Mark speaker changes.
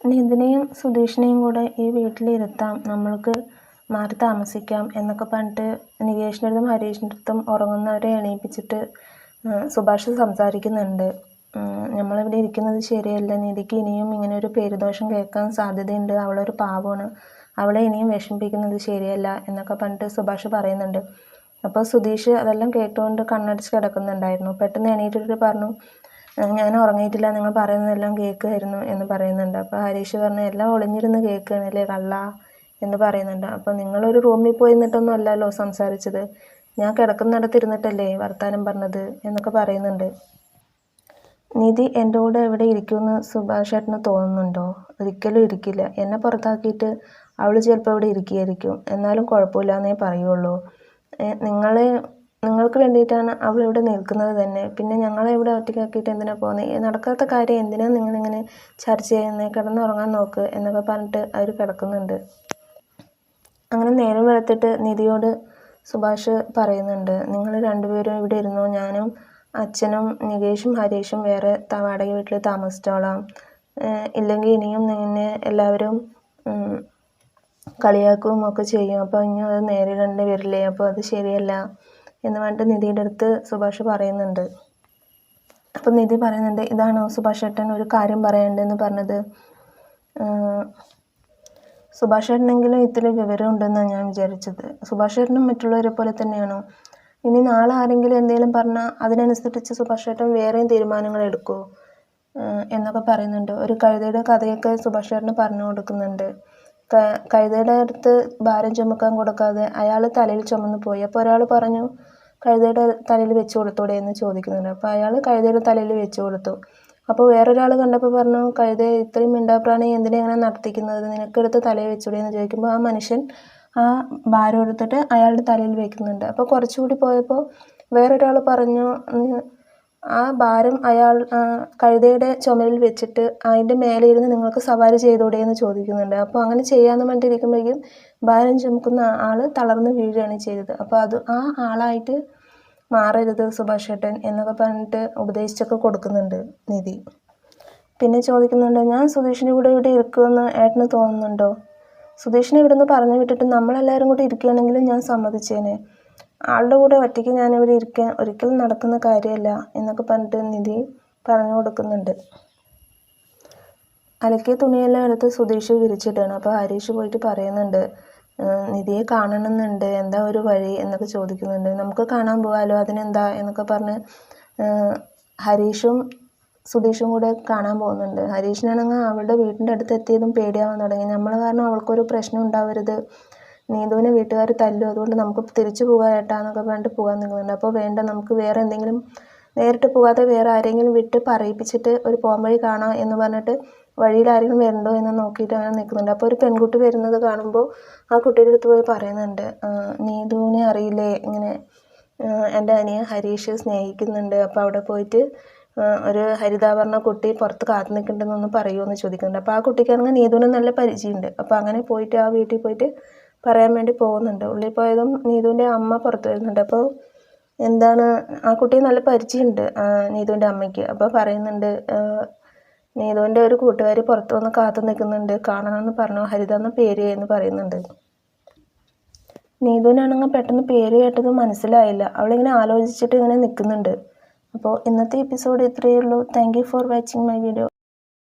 Speaker 1: നിതിനെയും സുധീഷിനെയും കൂടെ ഈ വീട്ടിലിരുത്താം, നമ്മൾക്ക് മാറി താമസിക്കാം എന്നൊക്കെ പറഞ്ഞിട്ട് നികേഷിൻ്റെ അടുത്തും ഹരീഷിൻ്റെ അടുത്തും ഉറങ്ങുന്നവരെ എണീപ്പിച്ചിട്ട് സുഭാഷ് സംസാരിക്കുന്നുണ്ട്. നമ്മളിവിടെ ഇരിക്കുന്നത് ശരിയല്ല, നിധിക്ക് ഇനിയും ഇങ്ങനെ ഒരു പേരുദോഷം കേൾക്കാൻ സാധ്യതയുണ്ട്, അവളൊരു പാവമാണ്, അവളെ ഇനിയും വിഷമിപ്പിക്കുന്നത് ശരിയല്ല എന്നൊക്കെ പറഞ്ഞിട്ട് സുഭാഷ് പറയുന്നുണ്ട്. അപ്പോൾ സുധീഷ് അതെല്ലാം കേട്ടുകൊണ്ട് കണ്ണടച്ച് കിടക്കുന്നുണ്ടായിരുന്നു. പെട്ടെന്ന് എണീറ്റിട്ട് പറഞ്ഞു, ഞാൻ ഉറങ്ങിയിട്ടില്ല, നിങ്ങൾ പറയുന്നതെല്ലാം കേൾക്കുമായിരുന്നു എന്ന് പറയുന്നുണ്ട്. അപ്പോൾ ഹരീഷ് പറഞ്ഞു, എല്ലാം ഒളിഞ്ഞിരുന്ന് കേൾക്കുകയാണല്ലേ കള്ള എന്ന് പറയുന്നുണ്ട്. അപ്പോൾ നിങ്ങളൊരു റൂമിൽ പോയി നിന്നിട്ടൊന്നും അല്ലല്ലോ സംസാരിച്ചത്, ഞാൻ കിടക്കുന്നിടത്തിരുന്നിട്ടല്ലേ വർത്താനം പറഞ്ഞത് എന്നൊക്കെ പറയുന്നുണ്ട്. നിധി എൻ്റെ കൂടെ എവിടെ ഇരിക്കുമെന്ന് സുഭാഷ് ചേട്ടന് തോന്നുന്നുണ്ടോ? ഒരിക്കലും ഇരിക്കില്ല. എന്നെ പുറത്താക്കിയിട്ട് അവൾ ചിലപ്പോൾ ഇവിടെ ഇരിക്കുകയായിരിക്കും, എന്നാലും കുഴപ്പമില്ല എന്നേ പറയുള്ളൂ. നിങ്ങൾക്ക് വേണ്ടിയിട്ടാണ് അവൾ ഇവിടെ നിൽക്കുന്നത് തന്നെ, പിന്നെ ഞങ്ങളെ ഇവിടെ ഒറ്റയ്ക്കാക്കിയിട്ട് എന്തിനാണ് പോകുന്നത്? നടക്കാത്ത കാര്യം എന്തിനാണ് നിങ്ങളിങ്ങനെ ചർച്ച ചെയ്യുന്നത്? കിടന്നുറങ്ങാൻ നോക്ക് എന്നൊക്കെ പറഞ്ഞിട്ട് അവർ കിടക്കുന്നുണ്ട്. അങ്ങനെ നേരം വെളുത്തിട്ട് നിധിയോട് സുഭാഷ് പറയുന്നുണ്ട്, നിങ്ങൾ രണ്ടുപേരും ഇവിടെ ഇരുന്നോ, ഞാനും അച്ഛനും നികേഷും ഹരീഷും വേറെ വാടക വീട്ടിൽ താമസിച്ചോളാം, ഇല്ലെങ്കിൽ ഇനിയും നിന്നെ എല്ലാവരും കളിയാക്കുകയും ഒക്കെ ചെയ്യും, അപ്പോൾ ഇനി അത് നേരിടേണ്ടി വരില്ലേ, അപ്പോൾ അത് ശരിയല്ല എന്ന് പറഞ്ഞിട്ട് നിധിയുടെ അടുത്ത് സുഭാഷ് പറയുന്നുണ്ട്. അപ്പം നിധി പറയുന്നുണ്ട്, ഇതാണോ സുഭാഷ് ചേട്ടൻ ഒരു കാര്യം പറയണ്ടെന്ന് പറഞ്ഞത്? സുഭാഷ് ചേട്ടനെങ്കിലും ഇത്തിരി വിവരം ഉണ്ടെന്നാണ് ഞാൻ വിചാരിച്ചത്. സുഭാഷ് ചേട്ടനും മറ്റുള്ളവരെ പോലെ തന്നെയാണോ? ഇനി നാളെ ആരെങ്കിലും എന്തെങ്കിലും പറഞ്ഞാൽ അതിനനുസരിച്ച് സുഭാഷ് ചേട്ടൻ വേറെയും തീരുമാനങ്ങൾ എടുക്കുമോ എന്നൊക്കെ പറയുന്നുണ്ട്. ഒരു കഴുതയുടെ കഥയൊക്കെ സുഭാഷ് ചേട്ടന് പറഞ്ഞു കൊടുക്കുന്നുണ്ട്. കഴുതയുടെ അടുത്ത് ഭാരം ചുമക്കാൻ കൊടുക്കാതെ അയാൾ തലയിൽ ചുമന്ന് പോയി. അപ്പോൾ ഒരാൾ പറഞ്ഞു, കഴുതയുടെ തലയിൽ വെച്ച് കൊടുത്തൂടെ എന്ന് ചോദിക്കുന്നുണ്ട്. അപ്പോൾ അയാൾ കഴുതയുടെ തലയിൽ വെച്ച് കൊടുത്തു. അപ്പോൾ വേറൊരാൾ കണ്ടപ്പോൾ പറഞ്ഞു, കഴുത ഇത്രയും മിണ്ടാപ്രാണി എന്തിനാ ഇങ്ങനെ നടത്തിക്കുന്നത്, നിനക്കെടുത്ത് തലയിൽ വെച്ചൂടെ എന്ന് ചോദിക്കുമ്പോൾ ആ മനുഷ്യൻ ആ ഭാരം എടുത്തിട്ട് അയാളുടെ തലയിൽ വെക്കുന്നുണ്ട്. അപ്പോൾ കുറച്ചുകൂടി പോയപ്പോൾ വേറൊരാൾ പറഞ്ഞു, ആ ഭാരം കഴുതയുടെ ചുമലിൽ വെച്ചിട്ട് അതിൻ്റെ മേലെ ഇരുന്ന് നിങ്ങൾക്ക് സവാരി ചെയ്തൂടെ എന്ന് ചോദിക്കുന്നുണ്ട്. അപ്പോൾ അങ്ങനെ ചെയ്യാമെന്ന് പറഞ്ഞിട്ടിരിക്കുമ്പോഴേക്കും ഭാരം ചുമക്കുന്ന ആൾ തളർന്ന് വീഴുകയാണ് ചെയ്തത്. അപ്പോൾ അത് ആ ആളായിട്ട് മാറരുത് സുഭാഷ് ചേട്ടൻ എന്നൊക്കെ പറഞ്ഞിട്ട് ഉപദേശിച്ചൊക്കെ കൊടുക്കുന്നുണ്ട് നിധി. പിന്നെ ചോദിക്കുന്നുണ്ട്, ഞാൻ സുധീഷിൻ്റെ കൂടെ ഇവിടെ ഇരിക്കുമെന്ന് ഏട്ടന് തോന്നുന്നുണ്ടോ? സുധീഷിനെ ഇവിടുന്ന് പറഞ്ഞു വിട്ടിട്ട് നമ്മളെല്ലാവരും കൂടി ഇരിക്കുകയാണെങ്കിലും ഞാൻ സമ്മതിച്ചേനെ, ആളുടെ കൂടെ ഒറ്റയ്ക്ക് ഞാനിവിടെ ഇരിക്കാൻ ഒരിക്കലും നടക്കുന്ന കാര്യമല്ല എന്നൊക്കെ പറഞ്ഞിട്ട് നിധി പറഞ്ഞു കൊടുക്കുന്നുണ്ട്. അലക്കിയ തുണിയെല്ലാം എടുത്ത് സുധീഷ് വിരിച്ചിട്ടാണ്. അപ്പോൾ ഹരീഷ് പോയിട്ട് പറയുന്നുണ്ട്, നിധിയെ കാണണമെന്നുണ്ട്, എന്താ ഒരു വഴി എന്നൊക്കെ ചോദിക്കുന്നുണ്ട്. നമുക്ക് കാണാൻ പോകാമല്ലോ, അതിനെന്താ എന്നൊക്കെ പറഞ്ഞ് ഹരീഷും സുധീഷും കൂടെ കാണാൻ പോകുന്നുണ്ട്. ഹരീഷിനാണെങ്കിൽ അവളുടെ വീടിൻ്റെ അടുത്ത് എത്തിയതും പേടിയാവാൻ തുടങ്ങി. നമ്മൾ കാരണം അവൾക്കൊരു പ്രശ്നം ഉണ്ടാവരുത്, നീതുവിനെ വീട്ടുകാർ തല്ലും, അതുകൊണ്ട് നമുക്ക് തിരിച്ചു പോകാം ഏട്ടാ എന്നൊക്കെ പറഞ്ഞിട്ട് പോകാൻ നിൽക്കുന്നുണ്ട്. അപ്പോൾ വേണ്ട, നമുക്ക് വേറെ എന്തെങ്കിലും നേരിട്ട് പോകാതെ വേറെ ആരെങ്കിലും വിട്ട് പറയിപ്പിച്ചിട്ട് ഒരു പോംവഴി കാണാം എന്ന് പറഞ്ഞിട്ട് വഴിയിൽ ആരെങ്കിലും വരണ്ടോ എന്ന് നോക്കിയിട്ട് അങ്ങനെ നിൽക്കുന്നുണ്ട്. അപ്പോൾ ഒരു പെൺകുട്ടി വരുന്നത് കാണുമ്പോൾ ആ കുട്ടിയുടെ അടുത്ത് പോയി പറയുന്നുണ്ട്, നീതുവിനെ അറിയില്ലേ, ഇങ്ങനെ എൻ്റെ അനിയൻ ഹരീഷ് സ്നേഹിക്കുന്നുണ്ട്, അപ്പോൾ അവിടെ പോയിട്ട് ഒരു ഹരിതാഭരണ കുട്ടി പുറത്ത് കാത്തു നിൽക്കുന്നുണ്ടെന്നൊന്ന് പറയുമോ എന്ന് ചോദിക്കുന്നുണ്ട്. അപ്പോൾ ആ കുട്ടിക്കാണെങ്കിൽ നീതുവിനെ നല്ല പരിചയമുണ്ട്. അപ്പോൾ അങ്ങനെ പോയിട്ട് ആ വീട്ടിൽ പോയിട്ട് പറയാൻ വേണ്ടി പോകുന്നുണ്ട്. ഉള്ളിൽ പോയതും നീതുവിൻ്റെ അമ്മ പുറത്ത് വരുന്നുണ്ട്. അപ്പോൾ എന്താണ്, ആ കുട്ടിയെ നല്ല പരിചയമുണ്ട് നീതുവിൻ്റെ അമ്മയ്ക്ക്. അപ്പോൾ പറയുന്നുണ്ട്, നീതുവിൻ്റെ ഒരു കൂട്ടുകാരി പുറത്ത് വന്ന് കാത്തു നിൽക്കുന്നുണ്ട്, കാണണമെന്ന് പറഞ്ഞു, ഹരിത എന്ന പേര് എന്ന് പറയുന്നുണ്ട്. നീതുവിനാണെങ്കിൽ പെട്ടെന്ന് പേര് കേട്ടത് മനസ്സിലായില്ല, അവളിങ്ങനെ ആലോചിച്ചിട്ട് ഇങ്ങനെ നിൽക്കുന്നുണ്ട്. അപ്പോൾ ഇന്നത്തെ എപ്പിസോഡ് ഇത്രയേ ഉള്ളൂ. Thank you for watching my video.